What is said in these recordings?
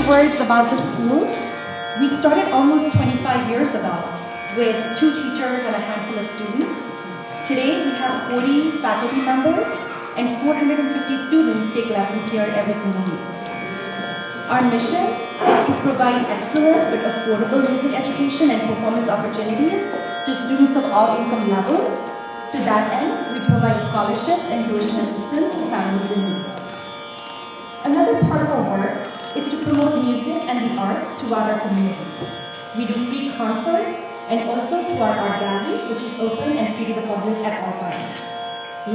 Words about the school. We started almost 25 years ago with 2 teachers and a handful of students. Today we have 40 faculty members and 450 students take lessons here every single week. Our mission is to provide excellent but affordable music education and performance opportunities to students of all income levels. To that end, we provide scholarships and tuition assistance to families in need. Another part of our work is to promote music and the arts throughout our community. We do free concerts and also through our art gallery, which is open and free to the public at all times.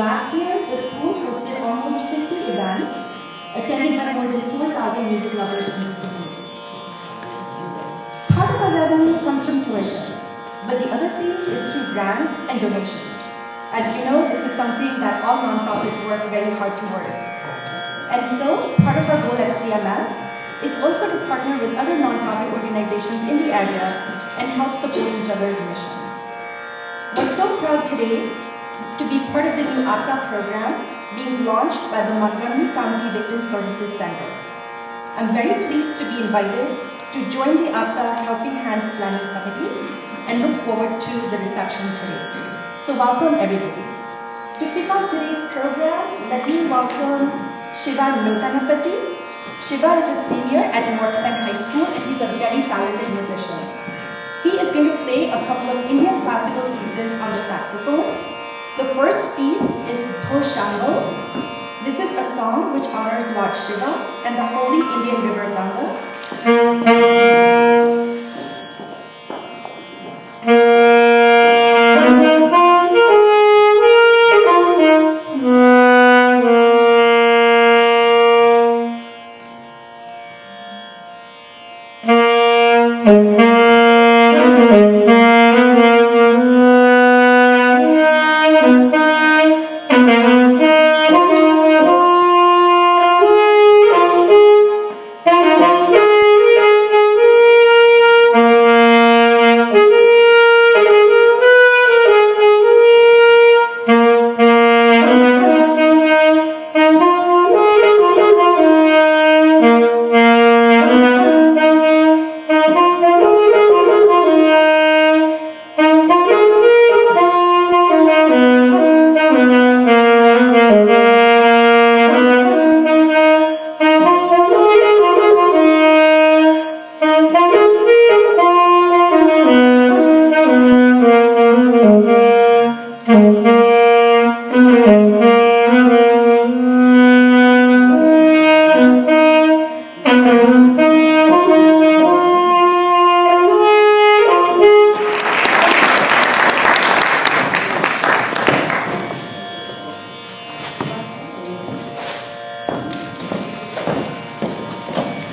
Last year, the school hosted almost 50 events, attended by more than 4,000 music lovers from this community. Part of our revenue comes from tuition, but the other piece is through grants and donations. As you know, this is something that all nonprofits work very hard towards. And so, part of our goal at CMS is also to partner with other nonprofit organizations in the area and help support each other's mission. We're so proud today to be part of the new APTA program being launched by the Montgomery County Victim Services Center. I'm very pleased to be invited to join the APTA Helping Hands Planning Committee and look forward to the reception today. So welcome everybody. To kick off today's program, let me welcome Shiva Notanapati. Shiva is a senior at North Penn High School and he's a very talented musician. He is going to play a couple of Indian classical pieces on the saxophone. The first piece is Ho Shango. This is a song which honors Lord Shiva and the holy Indian river Ganga.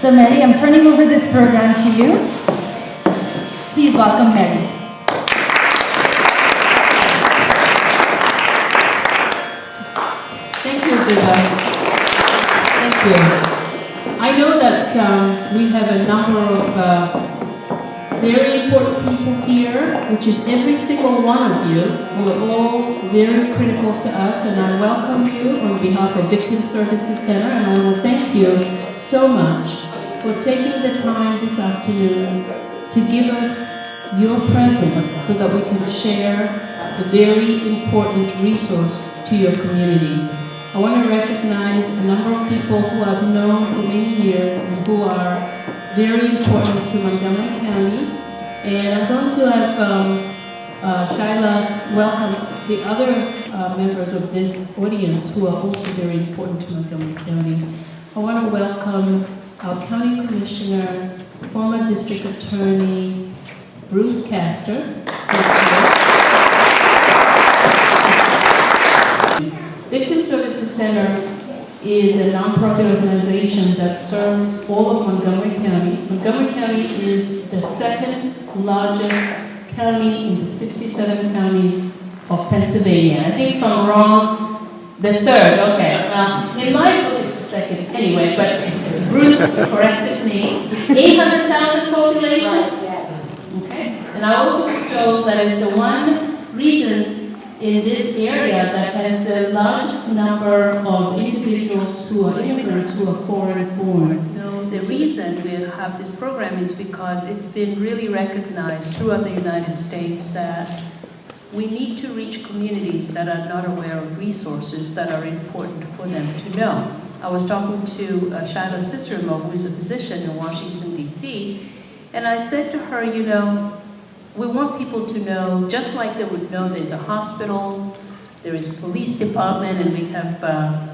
So Mary, I'm turning over this program to you. Please welcome Mary. Thank you, Viva. Thank you. I know that we have a number of very important people here, which is every single one of you, who are all very critical to us, and I welcome you on behalf of Victim Services Center, and I want to thank you so much for taking the time this afternoon to give us your presence so that we can share a very important resource to your community. I want to recognize a number of people who I've known for many years and who are very important to Montgomery County. And I'm going to have Shaila welcome the other members of this audience who are also very important to Montgomery County. I want to welcome our County Commissioner, former District Attorney, Bruce Castor. Victim Services Center is a nonprofit organization that serves all of Montgomery County. Montgomery County is the second largest county in the 67 counties of Pennsylvania. I think if I'm wrong, the third, okay. Well, in my book it's the second. Anyway, but Bruce corrected me. 800,000 population? Okay. And I also was told that it's the one region in this area that has the largest number of individuals who are immigrants who are foreign born. The reason we have this program is because it's been really recognized throughout the United States that we need to reach communities that are not aware of resources that are important for them to know. I was talking to Shaila's sister-in-law, who is a physician in Washington, D.C., and I said to her, you know, we want people to know, just like they would know there's a hospital, there is a police department, and we have,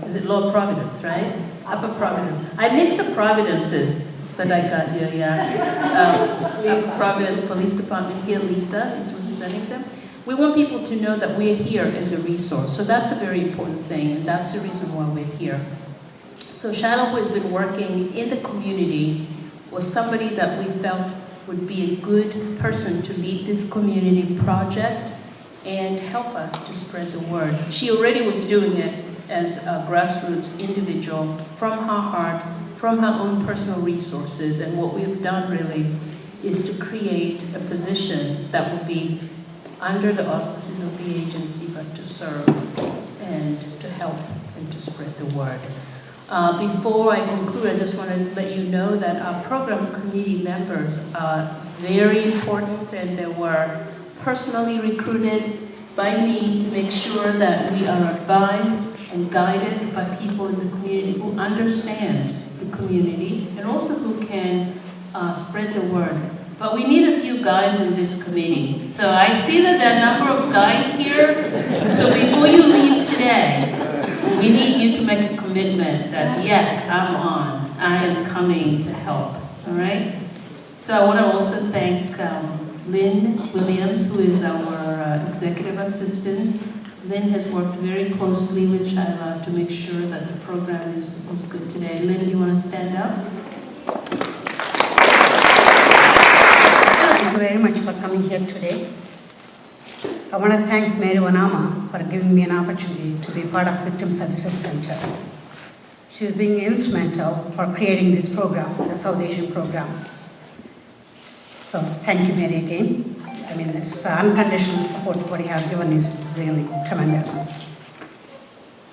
is it Lower Providence, right? Upper Providence. I mixed the Providences that I got here, yeah. Upper Providence Police Department here, Lisa is representing them. We want people to know that we're here as a resource. So that's a very important thing, and that's the reason why we're here. So Shaila, who has been working in the community, was somebody that we felt would be a good person to lead this community project and help us to spread the word. She already was doing it as a grassroots individual from her heart, from her own personal resources, and what we've done really is to create a position that will be under the auspices of the agency, but to serve and to help and to spread the word. Before I conclude, I just want to let you know that our program committee members are very important, and they were personally recruited by me to make sure that we are advised and guided by people in the community who understand the community and also who can spread the word. But we need a few guys in this committee. So I see that there are a number of guys here. So before you leave today, we need you to make a commitment that, yes, I'm on. I am coming to help. All right? So I want to also thank Lynn Williams, who is our executive assistant. Lynn has worked very closely with Shaila to make sure that the program was good today. Lynn, you want to stand up? Thank you very much for coming here today. I want to thank Mary Wanama for giving me an opportunity to be part of Victim Services Center. She's being instrumental for creating this program, the South Asian program. So thank you, Mary, again. I mean, this unconditional support what you have given is really tremendous.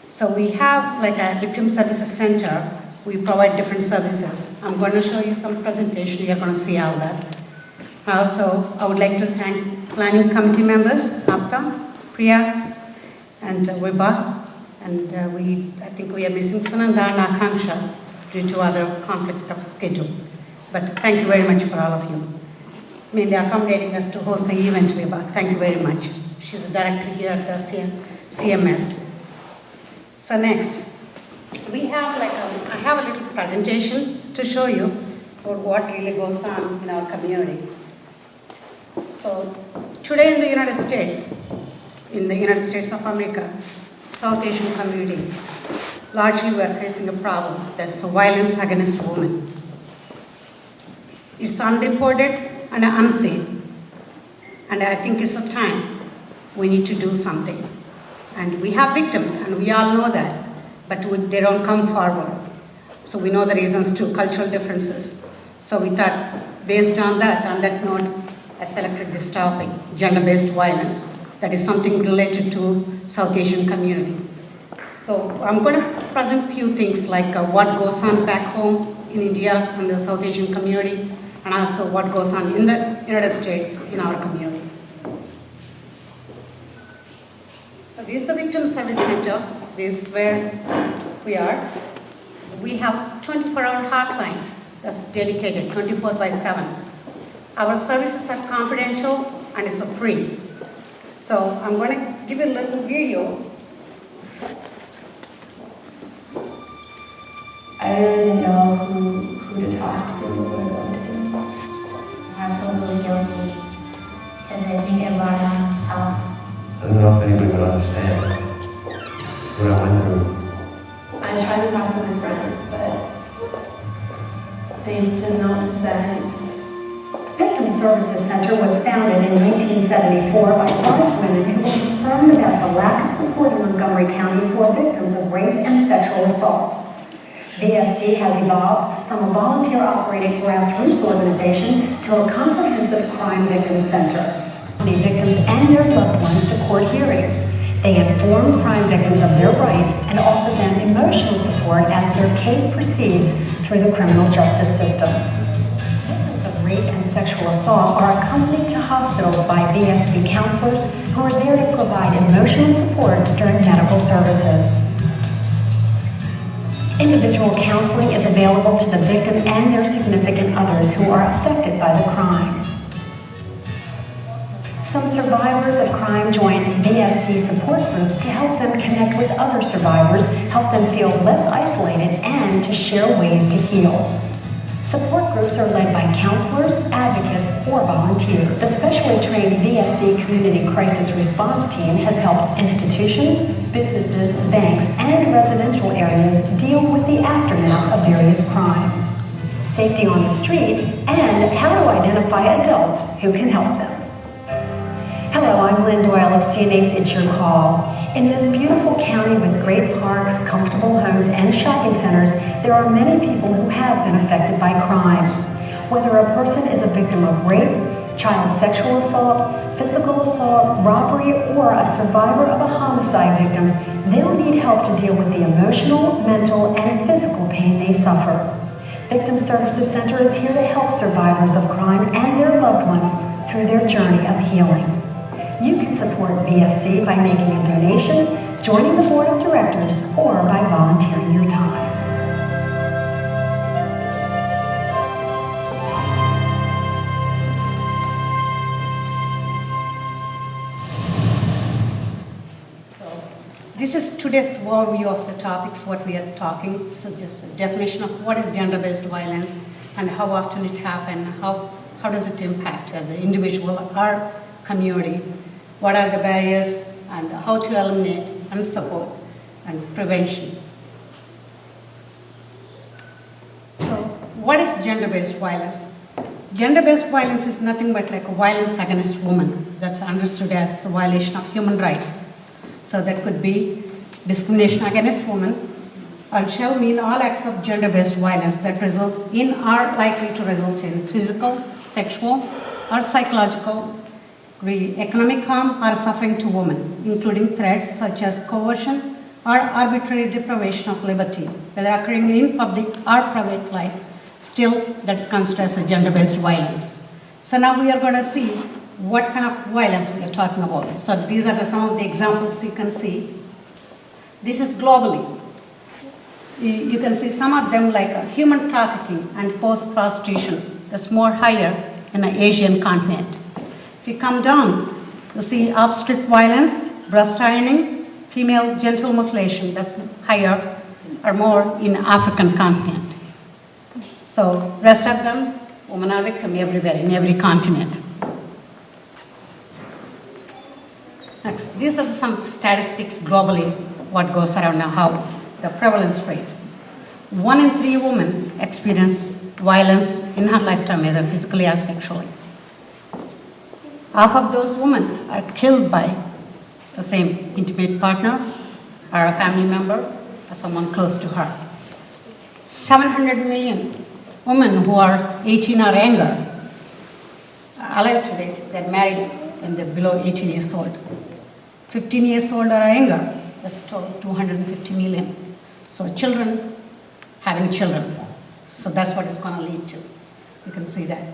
So we have like a Victim Services Center. We provide different services. I'm going to show you some presentation. You're going to see all that. Also, I would like to thank planning committee members, Apta, Priya, and Wiba. And I think we are missing Sunanda and Akanksha due to other conflict of schedule. But thank you very much for all of you. Mainly accommodating us to host the event, Wiba. Thank you very much. She's the director here at the CMS. So next, we have I have a little presentation to show you about what really goes on in our community. So today in the United States of America, South Asian community, largely we are facing a problem. That's the violence against women. It's unreported and unseen. And I think it's a time we need to do something. And we have victims, and we all know that, but they don't come forward. So we know the reasons too, cultural differences. So we thought, based on that note, I selected this topic, gender-based violence. That is something related to South Asian community. So I'm going to present a few things like what goes on back home in India and the South Asian community, and also what goes on in the United States in our community. So this is the Victim Service Center. This is where we are. We have 24-hour hotline that's dedicated 24/7. Our services are confidential and it's free. So I'm going to give you a little video. I really didn't know who to talk to or what to do. I feel really guilty because I think I brought it on myself. I don't know if anybody would understand what I went through. I tried to talk to my friends, but they didn't know what to say. Victim Services Center was founded in 1974 by 5 women who were concerned about the lack of support in Montgomery County for victims of rape and sexual assault. VSC has evolved from a volunteer-operated grassroots organization to a comprehensive crime victims center. Victims and their loved ones to court hearings. They inform crime victims of their rights and offer them emotional support as their case proceeds through the criminal justice system. Victims of rape and sexual assault are accompanied to hospitals by VSC counselors who are there to provide emotional support during medical services. Individual counseling is available to the victim and their significant others who are affected by the crime. Some survivors of crime join VSC support groups to help them connect with other survivors, help them feel less isolated, and to share ways to heal. Support groups are led by counselors, advocates, or volunteers. The specially trained VSC Community Crisis Response Team has helped institutions, businesses, banks, and residential areas deal with the aftermath of various crimes, safety on the street, and how to identify adults who can help them. Hello, I'm Lynn Doyle of CNA's It's Your Call. In this beautiful county with great parks, comfortable homes, and shopping centers, there are many people who have been affected by crime. Whether a person is a victim of rape, child sexual assault, physical assault, robbery, or a survivor of a homicide victim, they'll need help to deal with the emotional, mental, and physical pain they suffer. Victim Services Center is here to help survivors of crime and their loved ones through their journey of healing. You can support VSC by making a donation, joining the board of directors, or by volunteering your time. This is today's overview of the topics, what we are talking. So just the definition of what is gender-based violence and how often it happens, how does it impact the individual or community, what are the barriers and how to eliminate and support and prevention. So what is gender-based violence? Gender-based violence is nothing but like a violence against women. That's understood as a violation of human rights. So that could be discrimination against women, or shall mean all acts of gender-based violence that result in or likely to result in physical, sexual, or psychological, economic harm or suffering to women, including threats such as coercion or arbitrary deprivation of liberty, whether occurring in public or private life. Still, that's considered as a gender-based violence. So now we are going to see what kind of violence we are talking about. So these are some of the examples you can see. This is globally. You can see some of them like human trafficking and forced prostitution. That's more higher in the Asian continent. If you come down, you see obstetric violence, breast ironing, female genital mutilation. That's higher or more in African continent. So rest of them, women are victims everywhere in every continent. Next, these are some statistics globally, what goes around now, how the prevalence rates. 1 in 3 women experience violence in her lifetime, either physically or sexually. Half of those women are killed by the same intimate partner or a family member or someone close to her. 700 million women who are 18 or younger alive today, they're married when they're below 18 years old. 15 years old or younger, that's 250 million. So children having children. So that's what it's going to lead to. You can see that.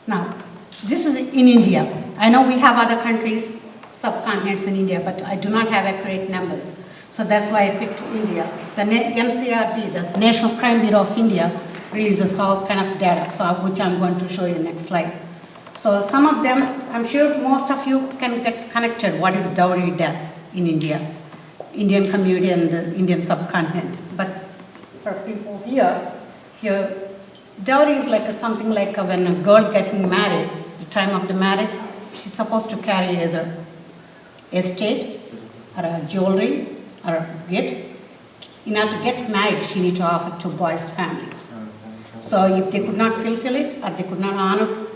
Now, this is in India. I know we have other countries, subcontinents in India, but I do not have accurate numbers. So that's why I picked India. The NCRB, the National Crime Bureau of India, releases all kind of data, so which I'm going to show you next slide. So some of them, I'm sure most of you can get connected. What is dowry deaths in India, Indian community and the Indian subcontinent. But for people here, dowry is like something like when a girl getting married, the time of the marriage, she's supposed to carry either estate or a jewelry or gifts. In order to get married, she needs to offer to boy's family. So if they could not fulfill it or they could not honor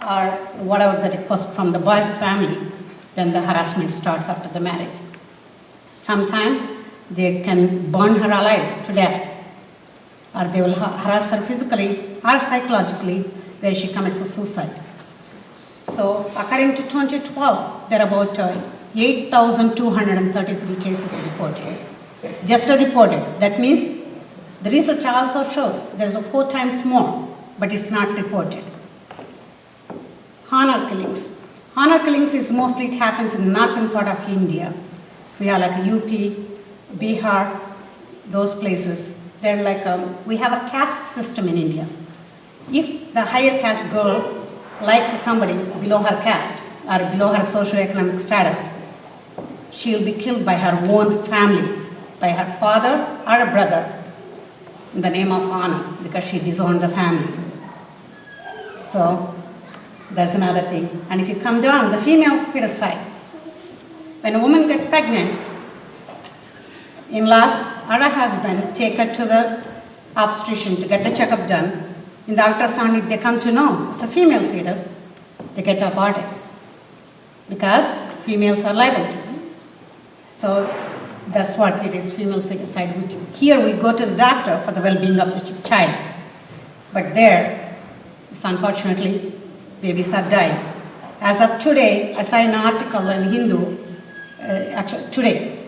or whatever the request from the boy's family, then the harassment starts after the marriage. Sometimes they can burn her alive to death, or they will harass her physically or psychologically where she commits a suicide. So according to 2012, there are about 8,233 cases reported. Just reported. That means the research also shows there's 4 times more, but it's not reported. Honor killings. Honor killings is mostly, it happens in the northern part of India. We have like UP, Bihar, those places. They're like, we have a caste system in India. If the higher caste girl likes somebody below her caste or below her socioeconomic status, she will be killed by her own family, by her father or a brother, in the name of honor, because she disowned the family. So that's another thing. And if you come down, the female feticide. When a woman gets pregnant, in-laws or a husband take her to the obstetrician to get the checkup done. In the ultrasound, if they come to know it's a female fetus, they get aborted because females are liabilities. So that's what it is, female feticide. Which here we go to the doctor for the well-being of the child, but there, it's unfortunately, babies are dying. As of today, I saw an article in Hindu, actually today,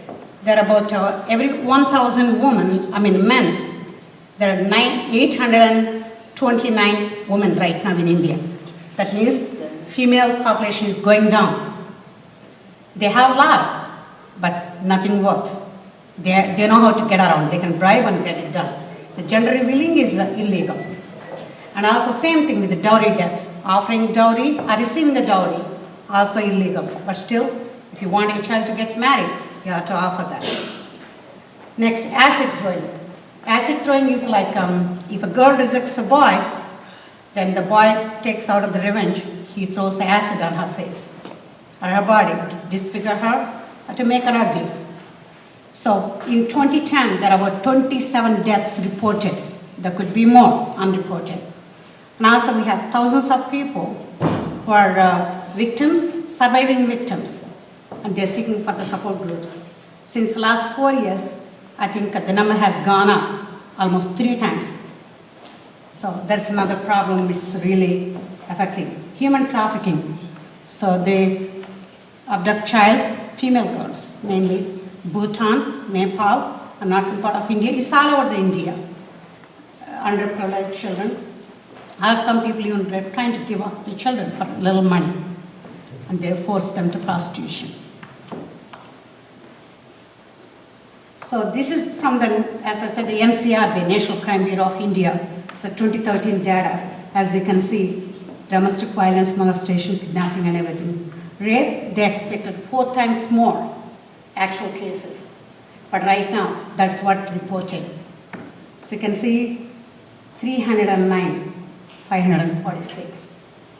there are about every 1,000 men, there are 829 women right now in India. That means female population is going down. They have laws, but nothing works. They know how to get around. They can bribe and get it done. The gender revealing is illegal. And also same thing with the dowry deaths. Offering dowry or receiving the dowry, also illegal. But still, if you want your child to get married, you have to offer that. Next, acid throwing. Acid throwing is like if a girl rejects a boy, then the boy takes out of the revenge, he throws the acid on her face or her body to disfigure her or to make her ugly. So in 2010, there are about 27 deaths reported. There could be more unreported. And also we have thousands of people who are victims, surviving victims, and they're seeking for the support groups. Since the last 4 years, I think the number has gone up almost 3 times. So that's another problem which is really affecting. Human trafficking. So they abduct female girls, mainly Bhutan, Nepal, and northern part of India. It's all over the India. Underprivileged children. Or some people even are trying to give up the children for little money, and they force them to prostitution. So this is from the, as I said, the NCRB, National Crime Bureau of India. It's a 2013 data. As you can see, domestic violence, molestation, kidnapping, and everything. Rape, they expected 4 times more actual cases. But right now, that's what reported. So you can see 309, 546,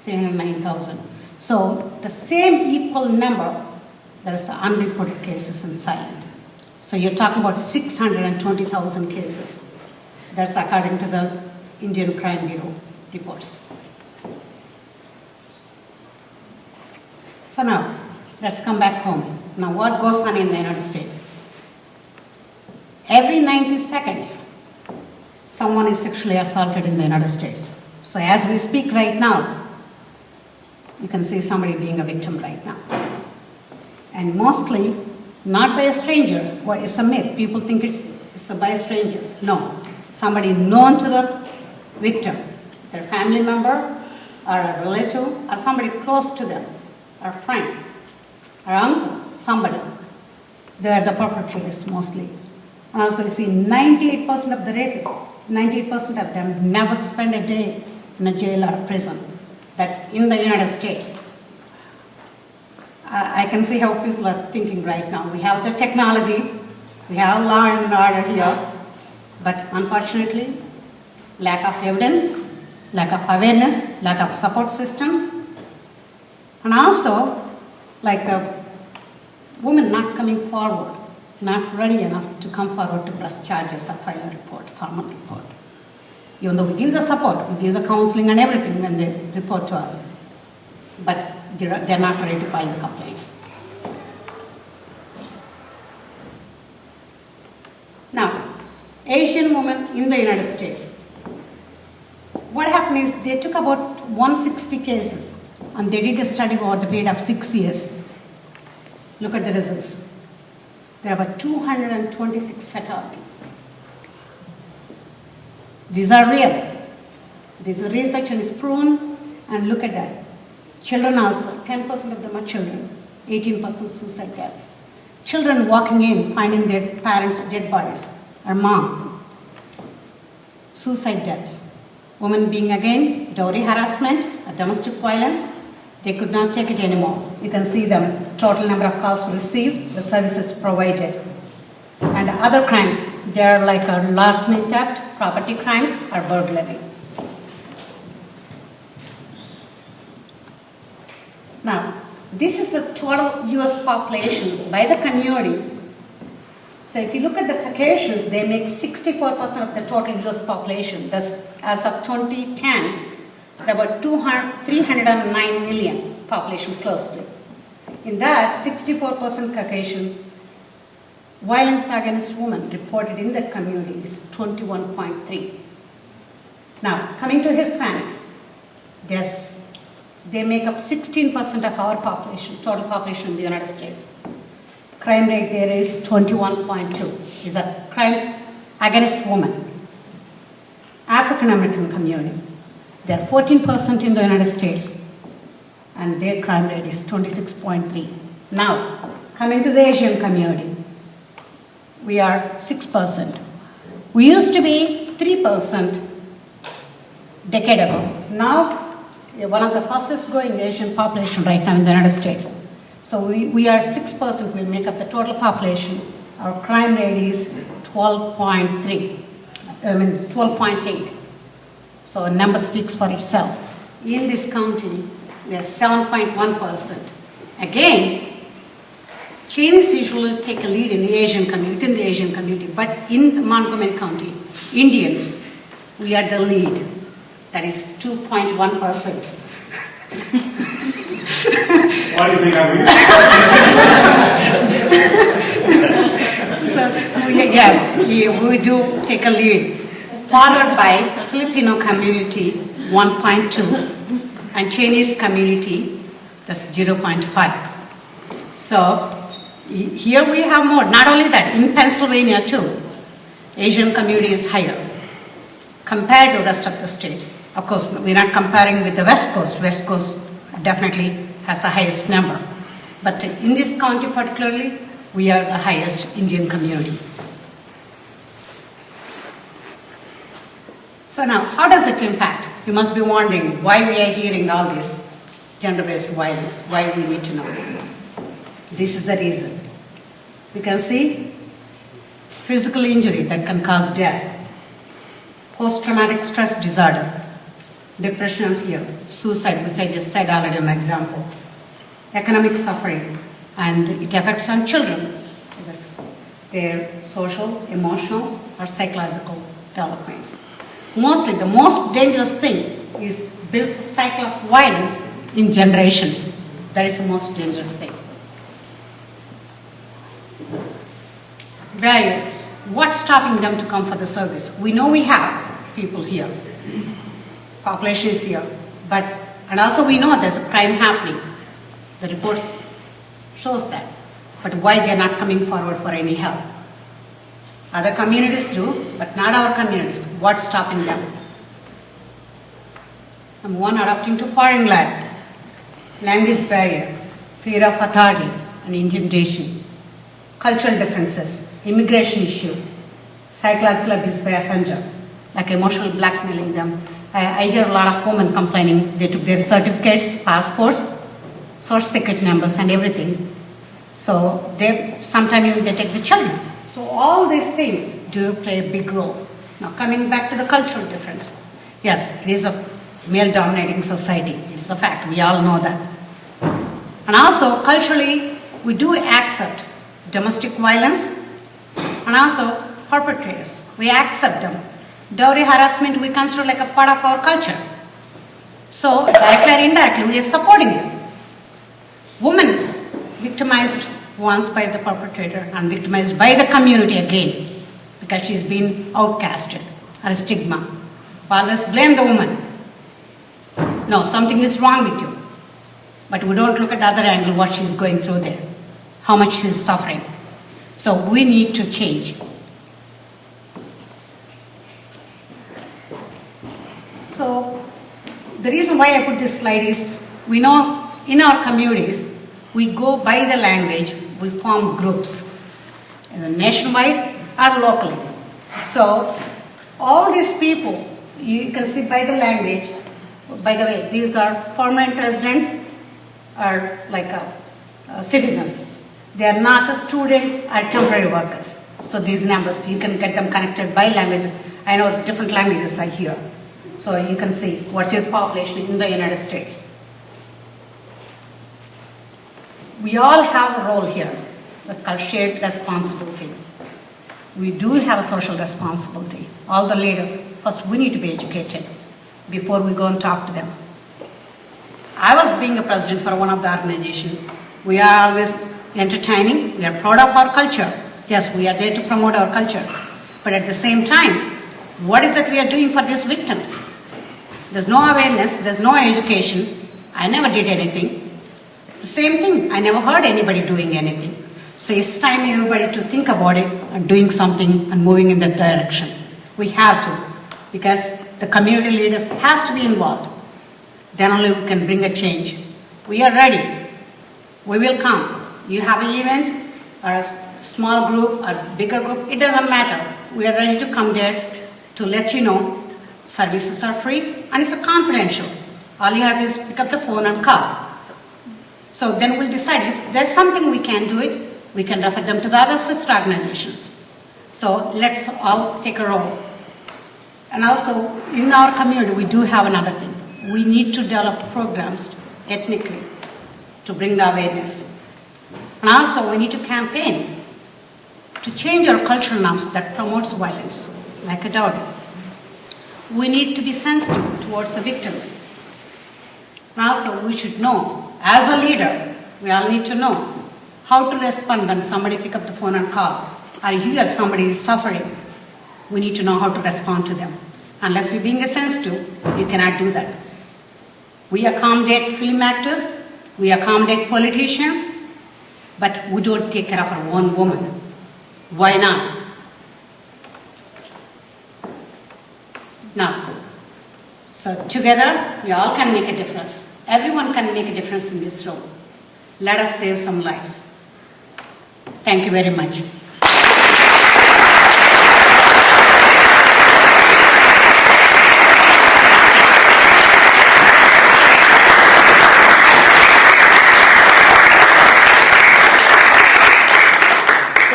309,000. So the same equal number, there is the unreported cases in silent. So you're talking about 620,000 cases. That's according to the Indian Crime Bureau reports. So now, let's come back home. Now, what goes on in the United States? Every 90 seconds, someone is sexually assaulted in the United States. So as we speak right now, you can see somebody being a victim right now. And mostly, not by a stranger. Well, it's a myth. People think it's by strangers. No. Somebody known to the victim, their family member, or a relative, or somebody close to them, or friend, or uncle, somebody. They are the perpetrators mostly. And also you see 98% of the rapists, 98% of them never spend a day in a jail or a prison. That's in the United States. I can see how people are thinking right now. We have the technology, we have law and order here, but unfortunately, lack of evidence, lack of awareness, lack of support systems, and also like women not coming forward, not ready enough to come forward to press charges or file a report, formal report. Even though we give the support, we give the counseling and everything when they report to us, but they're not ready to file the complaints. Now, Asian women in the United States. What happened is they took about 160 cases and they did a study over the period of 6 years. Look at the results. There are about 226 fatalities. These are real. This is research and it's proven, and look at that. Children also, 10% of them are children, 18% suicide deaths. Children walking in, finding their parents' dead bodies, or mom. Suicide deaths. Women being again, dowry harassment, domestic violence, they could not take it anymore. You can see them, total number of calls received, the services provided. And other crimes, they are like larceny theft, property crimes, or burglary. Now, this is the total US population by the community. So if you look at the Caucasians, they make 64% of the total US population. Thus, as of 2010, there were 309 million population closely. In that, 64% Caucasian. Violence against women reported in that community is 21.3. Now, coming to Hispanics, they make up 16% of our population, total population in the United States. Crime rate there is 21.2. These are crimes against women. African American community, they are 14% in the United States, and their crime rate is 26.3. Now, coming to the Asian community, we are 6%. We used to be 3% decade ago. Now, one of the fastest growing Asian population right now in the United States. So we are 6%, we make up the total population. Our crime rate is 12.8. So a number speaks for itself. In this county, we are 7.1%. Again, Chinese usually take a lead in the Asian community, within the Asian community, but in Montgomery County, Indians, we are the lead. That is 2.1%. Why do you think I'm here? So, yes, we do take a lead, followed by Filipino community, 1.2, and Chinese community, that's 0.5. So, here we have more. Not only that, in Pennsylvania too, Asian community is higher compared to the rest of the states. Of course, we're not comparing with the West Coast. West Coast definitely has the highest number. But in this county particularly, we are the highest Indian community. So now, how does it impact? You must be wondering why we are hearing all this gender-based violence, why we need to know. This is the reason. You can see physical injury that can cause death, post-traumatic stress disorder, depression and fear, suicide, which I just said already in my example, economic suffering, and it affects on children, their social, emotional, or psychological developments. Mostly, the most dangerous thing is builds a cycle of violence in generations. That is the most dangerous thing. Barriers. What's stopping them to come for the service? We know we have people here. Population is here. And also we know there's a crime happening. The reports shows that. But why they're not coming forward for any help? Other communities do, but not our communities. What's stopping them? Number one, adapting to foreign land. Language barrier, fear of authority and intimidation. Cultural differences, immigration issues, psychological abuse by offender, like emotional blackmailing them. I hear a lot of women complaining they took their certificates, passports, social security numbers and everything. So sometimes even they take the children. So all these things do play a big role. Now coming back to the cultural difference. Yes, it is a male-dominating society. It's a fact. We all know that. And also culturally, we do accept domestic violence and also perpetrators. We accept them. Dowry harassment we consider like a part of our culture. So directly or indirectly we are supporting them. Women victimized once by the perpetrator and victimized by the community again because she's been outcasted or a stigma. Fathers blame the woman. No, something is wrong with you. But we don't look at the other angle, what she's going through there, how much she's suffering. So we need to change. So the reason why I put this slide is, we know in our communities, we go by the language, we form groups, nationwide or locally. So all these people, you can see by the language. By the way, these are permanent residents or like citizens. They are not students or temporary workers. So these numbers, you can get them connected by language. I know different languages are here. So you can see what's your population in the United States. We all have a role here. That's called shared responsibility. We do have a social responsibility. All the leaders, first we need to be educated before we go and talk to them. I was being a president for one of the organizations. We are always entertaining. We are proud of our culture. Yes, we are there to promote our culture. But at the same time, what is that we are doing for these victims? There's no awareness, there's no education. I never did anything. The same thing, I never heard anybody doing anything. So it's time everybody to think about it and doing something and moving in that direction. We have to, because the community leaders have to be involved. Then only we can bring a change. We are ready. We will come. You have an event or a small group or bigger group, it doesn't matter. We are ready to come there to let you know services are free and it's a confidential. All you have to is pick up the phone and call. So then we'll decide if there's something we can do it, we can refer them to the other sister organizations. So let's all take a role. And also in our community we do have another thing. We need to develop programs ethnically to bring the awareness. And also we need to campaign to change our cultural norms that promotes violence, like a dowry. We need to be sensitive towards the victims. And also we should know, as a leader, we all need to know how to respond when somebody pick up the phone and call, or hear somebody is suffering. We need to know how to respond to them. Unless you're being sensitive, you cannot do that. We accommodate film actors, we accommodate politicians, but we don't take care of our own woman. Why not? Now, so together, we all can make a difference. Everyone can make a difference in this room. Let us save some lives. Thank you very much.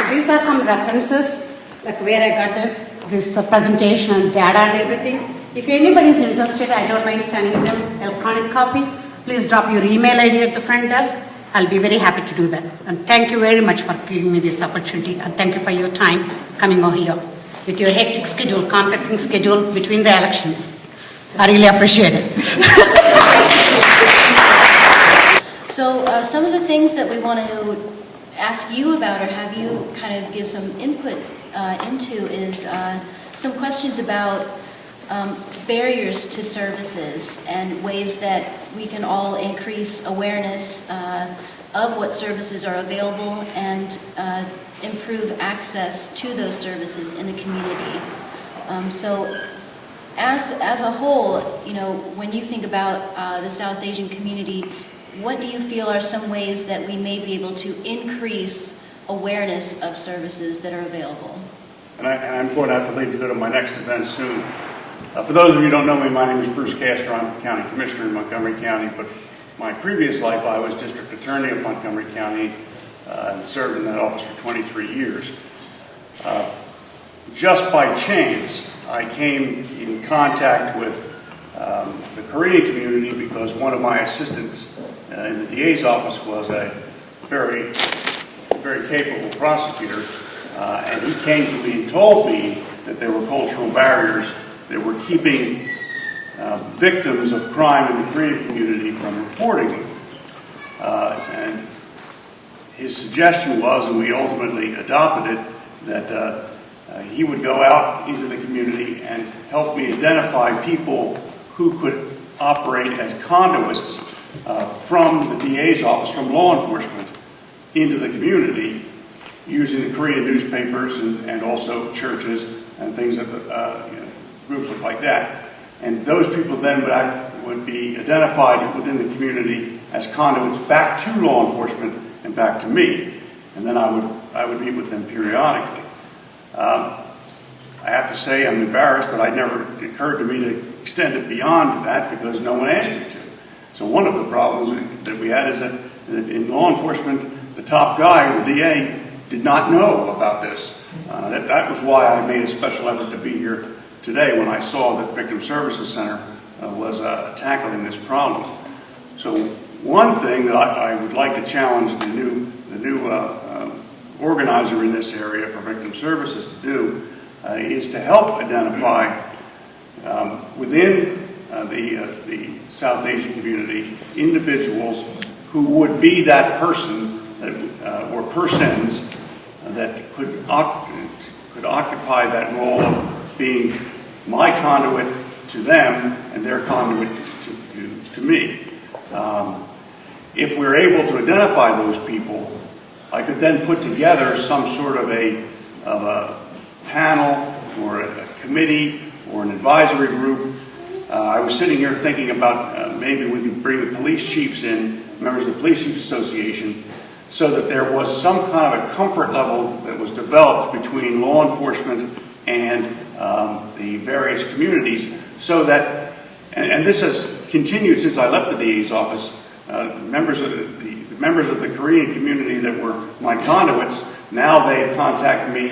These are some references, like where I got this presentation and data and everything. If anybody is interested, I don't mind sending them electronic copy. Please drop your email ID at the front desk. I'll be very happy to do that. And thank you very much for giving me this opportunity. And thank you for your time coming over here. with your hectic schedule, conflicting schedule between the elections. I really appreciate it. So some of the things that we want to ask you about or have you kind of give some input into is some questions about barriers to services and ways that we can all increase awareness of what services are available and improve access to those services in the community. So as a whole, you know, when you think about the South Asian community, what do you feel are some ways that we may be able to increase awareness of services that are available? And I'm going to have to leave to go to my next event soon. For those of you who don't know me, my name is Bruce Castor. I'm County Commissioner in Montgomery County, but my previous life I was District Attorney of Montgomery County and served in that office for 23 years. Just by chance, I came in contact with the Korean community because one of my assistants in the DA's office was a very, very capable prosecutor, and he came to me and told me that there were cultural barriers that were keeping victims of crime in the Korean community from reporting. And his suggestion was, and we ultimately adopted it, that he would go out into the community and help me identify people who could operate as conduits from the DA's office, from law enforcement, into the community, using the Korean newspapers and also churches and things that groups like that. And those people then would be identified within the community as conduits back to law enforcement and back to me. And then I would meet with them periodically. I have to say I'm embarrassed, but it never occurred to me to extend it beyond that because no one asked me to. So one of the problems that we had is that in law enforcement, the top guy, the DA, did not know about this. That was why I made a special effort to be here today when I saw that Victim Services Center was tackling this problem. So one thing that I would like to challenge the new organizer in this area for victim services to do is to help identify within the South Asian community individuals who would be that person or persons that could occupy that role of being my conduit to them and their conduit to me. If we're able to identify those people, I could then put together some sort of a panel or a committee or an advisory group. I was sitting here thinking about maybe we could bring the police chiefs in, members of the Police Chiefs Association, so that there was some kind of a comfort level that was developed between law enforcement and the various communities, so that, and this has continued since I left the DA's office, members of the Korean community that were my conduits, now they contact me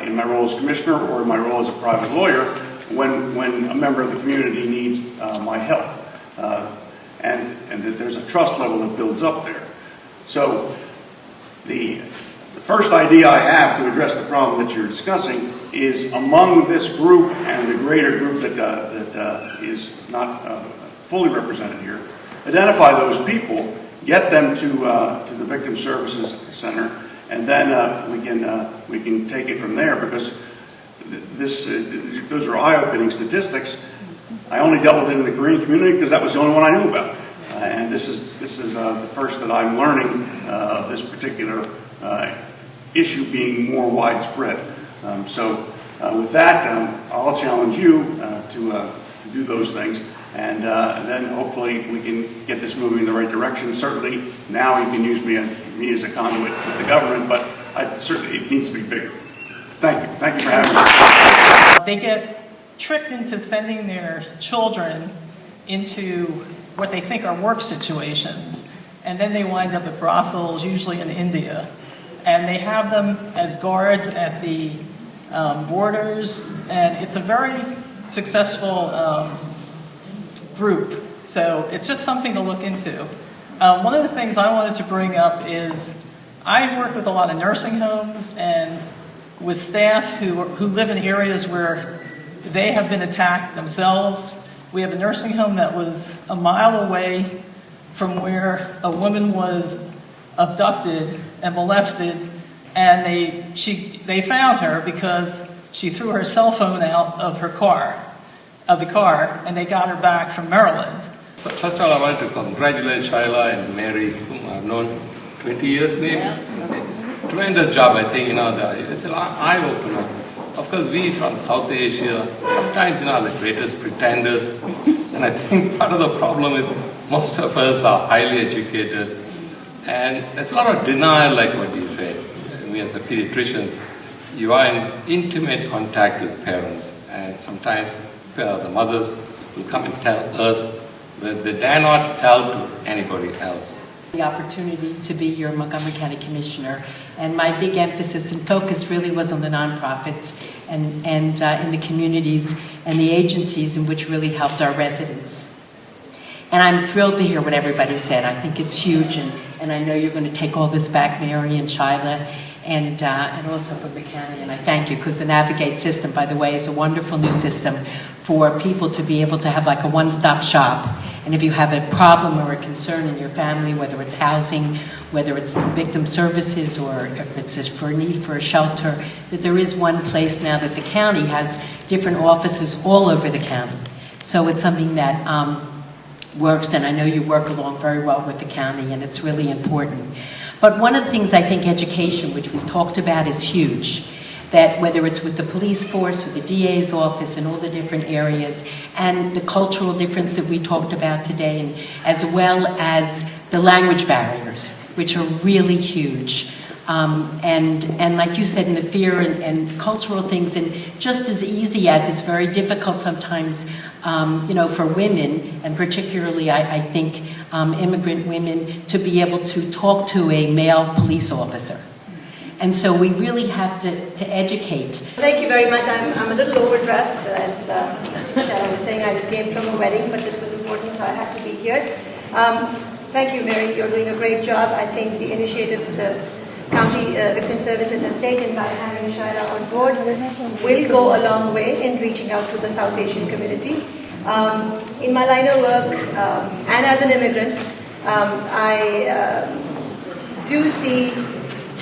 in my role as commissioner or in my role as a private lawyer when a member of the community needs my help. And there's a trust level that builds up there. So the first idea I have to address the problem that you're discussing is among this group and the greater group that is not fully represented here, identify those people, get them to the Victim Services Center, and then we can take it from there, because those are eye-opening statistics. I only dealt with it in the Korean community because that was the only one I knew about. And this is the first that I'm learning of this particular issue being more widespread. So with that, I'll challenge you to do those things, and then hopefully we can get this moving in the right direction. Certainly now you can use me as a conduit with the government, but certainly it needs to be bigger. Thank you. Thank you for having me. They get tricked into sending their children into what they think are work situations, and then they wind up at brothels, usually in India, and they have them as guards at the borders, and it's a very successful group. So it's just something to look into. One of the things I wanted to bring up is I work with a lot of nursing homes, and with staff who live in areas where they have been attacked themselves. We have a nursing home that was a mile away from where a woman was abducted and molested, and they found her because she threw her cell phone out of the car, and they got her back from Maryland. First of all, I want to congratulate Shaila and Mary, whom I've known 20 years maybe. Yeah. Tremendous job, I think, it's an eye-opener. Of course, we from South Asia, sometimes, are the greatest pretenders. And I think part of the problem is most of us are highly educated. And there's a lot of denial, like what you said. We as a pediatrician, you are in intimate contact with parents. And sometimes the mothers will come and tell us that they dare not tell to anybody else. The opportunity to be your Montgomery County Commissioner, and my big emphasis and focus really was on the nonprofits and in the communities and the agencies in which really helped our residents. And I'm thrilled to hear what everybody said. I think it's huge, and I know you're going to take all this back, Mary and Shaila, and also for the county. And I thank you, because the Navigate system, by the way, is a wonderful new system for people to be able to have like a one-stop shop. And if you have a problem or a concern in your family, whether it's housing, whether it's victim services, or if it's for a need for a shelter, that there is one place now that the county has different offices all over the county. So it's something that works, and I know you work along very well with the county, and it's really important. But one of the things I think education, which we've talked about, is huge. That whether it's with the police force or the DA's office and all the different areas, and the cultural difference that we talked about today, and as well as the language barriers, which are really huge. And like you said, in the fear and cultural things, and just as easy as it's very difficult sometimes, for women, and particularly I think immigrant women, to be able to talk to a male police officer. And so we really have to educate. Thank you very much. I'm a little overdressed. As I was saying, I just came from a wedding, but this was important, so I have to be here. Thank you, Mary. You're doing a great job. I think the initiative the County Victim Services has taken by having Shaila on board will go a long way in reaching out to the South Asian community. In my line of work, and as an immigrant, I do see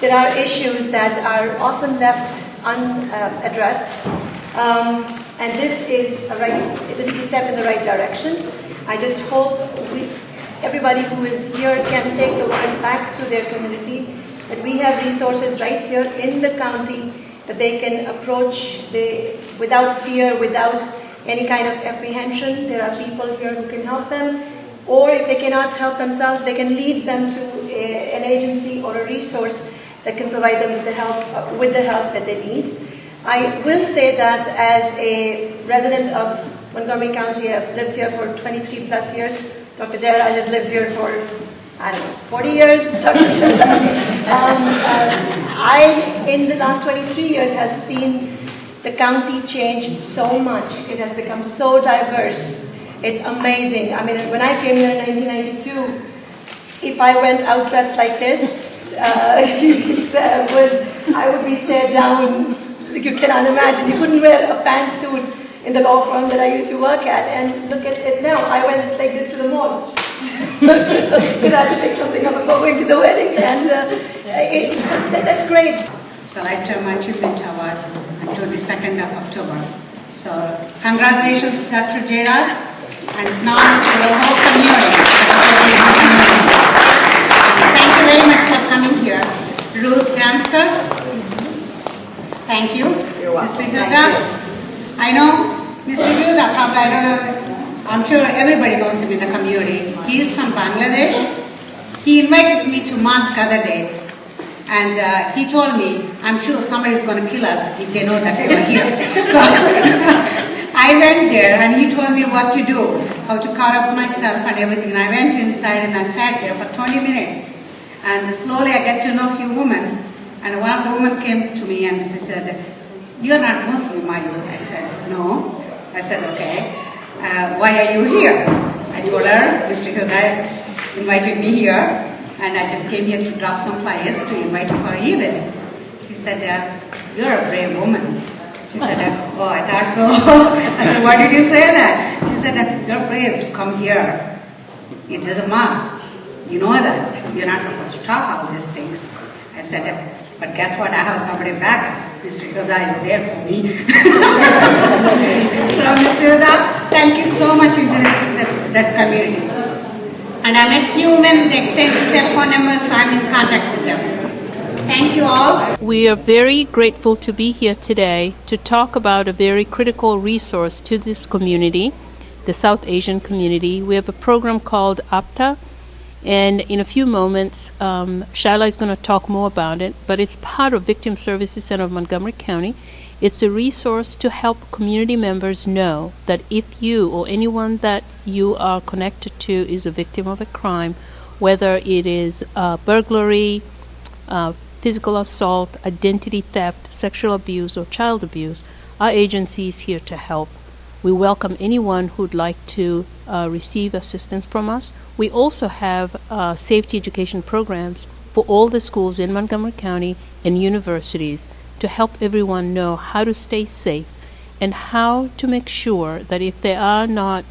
there are issues that are often left unaddressed, and this is a step in the right direction. I just hope everybody who is here can take the word back to their community, that we have resources right here in the county that they can approach without fear, without any kind of apprehension. There are people here who can help them, or if they cannot help themselves, they can lead them to an agency or a resource that can provide them with the help that they need. I will say that as a resident of Montgomery County, I've lived here for 23 plus years. Dr. Jairaj has lived here for, 40 years. I, in the last 23 years, has seen the county change so much. It has become so diverse. It's amazing. I mean, when I came here in 1992, if I went out dressed like this, I would be stared down. You cannot imagine. You couldn't wear a pantsuit in the law firm that I used to work at. And look at it now. I went like this to the mall because I had to pick something up before going to the wedding. And that's great. So Lifetime Achievement Award on 22nd of October. So congratulations, Dr. Jairaj, and it's now to the whole community. Thank you very much for coming here. Ruth Ramsker. Thank you. Mr. Hilda. I know Mr. Hilda, probably, I don't know, I'm sure everybody knows him in the community. He is from Bangladesh. He invited me to mosque the other day. And he told me, I'm sure somebody's going to kill us if they know that we are here. So I went there and he told me what to do, how to cover up myself and everything. And I went inside and I sat there for 20 minutes. And slowly I get to know a few women. And one of the women came to me and she said, "You're not Muslim, are you?" I said, "No." I said, "Okay. Why are you here?" I told her, Mr. Hilda invited me here. And I just came here to drop some flyers to invite you for an event. She said, you're a brave woman. She said, oh, I thought so. I said, why did you say that? She said, you're brave to come here. It is a mosque. You know that. You're not supposed to talk all these things. I said, but guess what? I have somebody back. Mr. Yoda is there for me. So, Mr. Yoda, thank you so much for introducing that community. And I met few men, they exchanged telephone numbers, so I'm in contact with them. Thank you all. We are very grateful to be here today to talk about a very critical resource to this community, the South Asian community. We have a program called APTA, and in a few moments, Shaila is going to talk more about it, but it's part of Victim Services Center of Montgomery County. It's a resource to help community members know that if you or anyone that you are connected to is a victim of a crime, whether it is burglary, physical assault, identity theft, sexual abuse, or child abuse, our agency is here to help. We welcome anyone who'd like to receive assistance from us. We also have safety education programs for all the schools in Montgomery County and universities to help everyone know how to stay safe and how to make sure that if they are not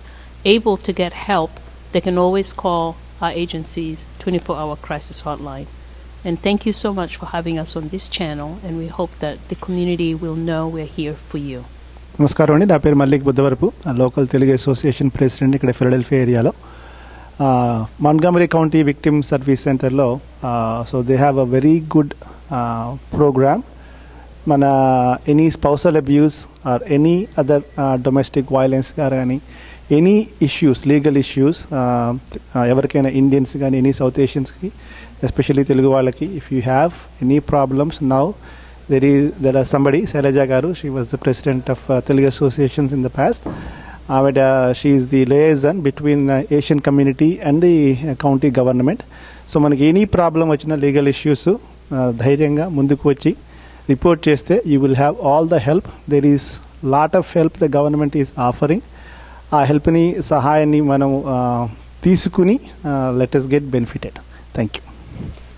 able to get help, they can always call our agency's 24-hour crisis hotline. And thank you so much for having us on this channel, and we hope that the community will know we're here for you. నమస్కారం అండి, నా పేరు Mallik Buddhavarapu, local Telugu association president ఇక్కడ Philadelphia ఏరియాలో. Montgomery county victim service సెంటర్లో so they have a very good program. మన any spousal abuse or any other domestic violence కానీ any issues, legal issues, ఎవరికైనా ఇండియన్స్ కానీ ఎనీ సౌత్ ఏషియన్స్కి, ఎస్పెషల్లీ తెలుగు వాళ్ళకి, if you have any problems now there are somebody, Sailaja Garu, she was the president of Telugu associations in the past. She is the liaison between Asian community and the county government. So manaki any problem vachina legal issues dhairyanga munduku vachi report cheste, you will have all the help. There is lot of help the government is offering. Aa help ni sahayani manam తీసుకుని let us get benefited. Thank you.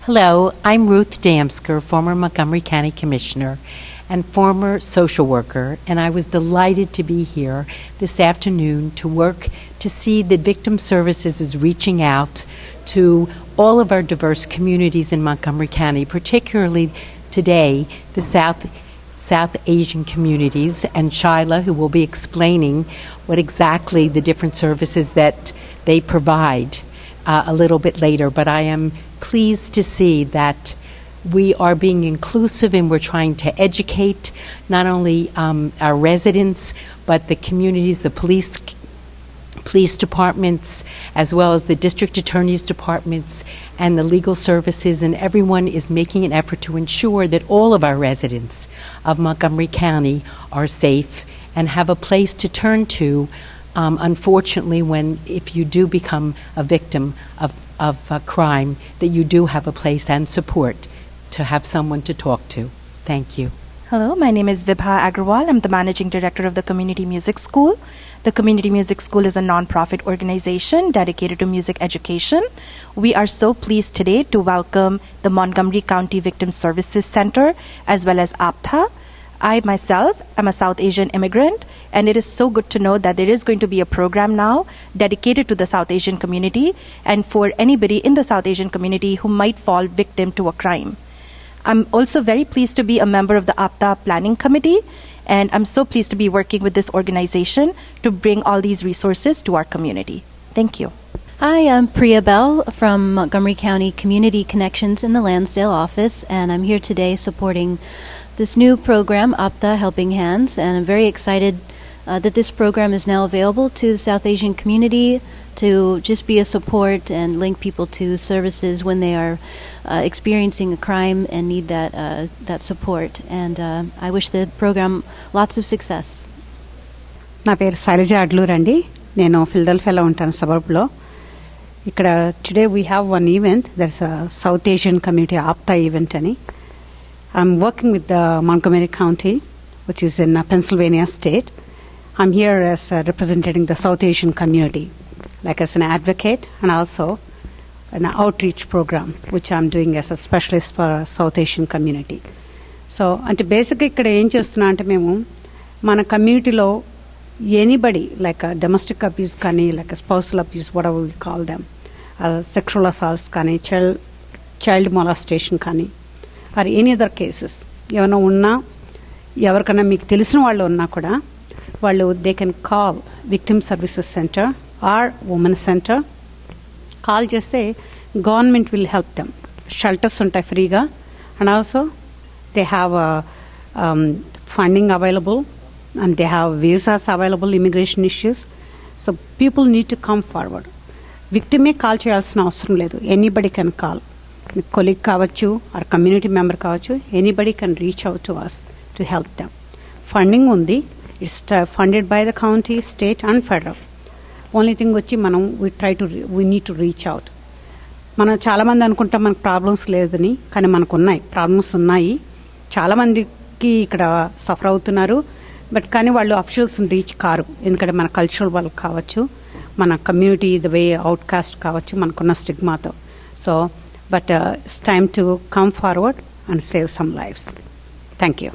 Hello, I'm Ruth Damsker, former Montgomery County Commissioner and former social worker, and I was delighted to be here this afternoon to work to see that Victim Services is reaching out to all of our diverse communities in Montgomery County, particularly today the South Asian communities, and Shaila, who will be explaining what exactly the different services that they provide a little bit later. But I am pleased to see that we are being inclusive and we're trying to educate not only our residents but the communities, the police departments, as well as the district attorney's departments and the legal services, and everyone is making an effort to ensure that all of our residents of Montgomery County are safe and have a place to turn to. Unfortunately, if you do become a victim of crime, that you do have a place and support to have someone to talk to. Thank you. Hello, my name is Vibha Agrawal. I'm the Managing Director of the Community Music School. The Community Music School is a non-profit organization dedicated to music education. We are so pleased today to welcome the Montgomery County Victim Services Center as well as APTA. I myself am a South Asian immigrant, and it is so good to know that there is going to be a program now dedicated to the South Asian community and for anybody in the South Asian community who might fall victim to a crime. I'm also very pleased to be a member of the APTA Planning Committee, and I'm so pleased to be working with this organization to bring all these resources to our community. Thank you. Hi, I'm Priya Bell from Montgomery County Community Connections in the Lansdale office, and I'm here today supporting this new program, APTA Helping Hands, and I'm very excited that this program is now available to the South Asian community to just be a support and link people to services when they are experiencing a crime and need that support. And I wish the program lots of success. నా పేరు శైలజ అడ్లూరు అండి. నేను ఫిలడెల్ఫియాలో ఉంటాను, సబర్బ్లో. ఇక్కడ today we have one event, there is a south Asian community APTA event అని. I'm working with the Montgomery County, which is in Pennsylvania state. I'm here as representing the South Asian community, like as an advocate and also an outreach program, which I'm doing as a specialist for South Asian community. సో అంటే బేసిక్గా ఇక్కడ ఏం చేస్తున్నా అంటే మేము మన కమ్యూనిటీలో ఎనీబడి లైక్ డొమెస్టిక్ అబ్యూస్ కానీ like spousal abuse whatever we call them, sexual assaults కానీ చైల్డ్ మొలాస్టేషన్ కానీ ఆర్ ఎనీ అదర్ కేసెస్ ఏమైనా ఉన్నా ఎవరికైనా మీకు తెలిసిన వాళ్ళు ఉన్నా కూడా వాళ్ళు they can call victim services center or women center. Call చేస్తే government will help them. Shelters ఉంటాయి ఫ్రీగా, and also they have funding available and they have visas available, immigration issues. So people need to come forward. Victim call చేయాల్సిన అవసరం లేదు. Anybody can call. Colleague కావచ్చు or community member కావచ్చు, anybody can reach out to us to help them. Funding ఉంది. It's funded by the county, state and federal. Only thing వచ్చి మనం we need to reach out. మనం చాలామంది అనుకుంటాం మనకు problems లేదని, కానీ మనకు ఉన్నాయి, ప్రాబ్లమ్స్ ఉన్నాయి. చాలామందికి ఇక్కడ సఫర్ అవుతున్నారు, బట్ కానీ వాళ్ళు అఫీషియల్స్ని రీచ్ కారు. ఎందుకంటే మన కల్చరల్ వాళ్ళకి కావచ్చు, మన community the way out caste కావచ్చు, మనకున్న స్టిగ్మాతో. So but it's time to come forward and save some lives. Thank you.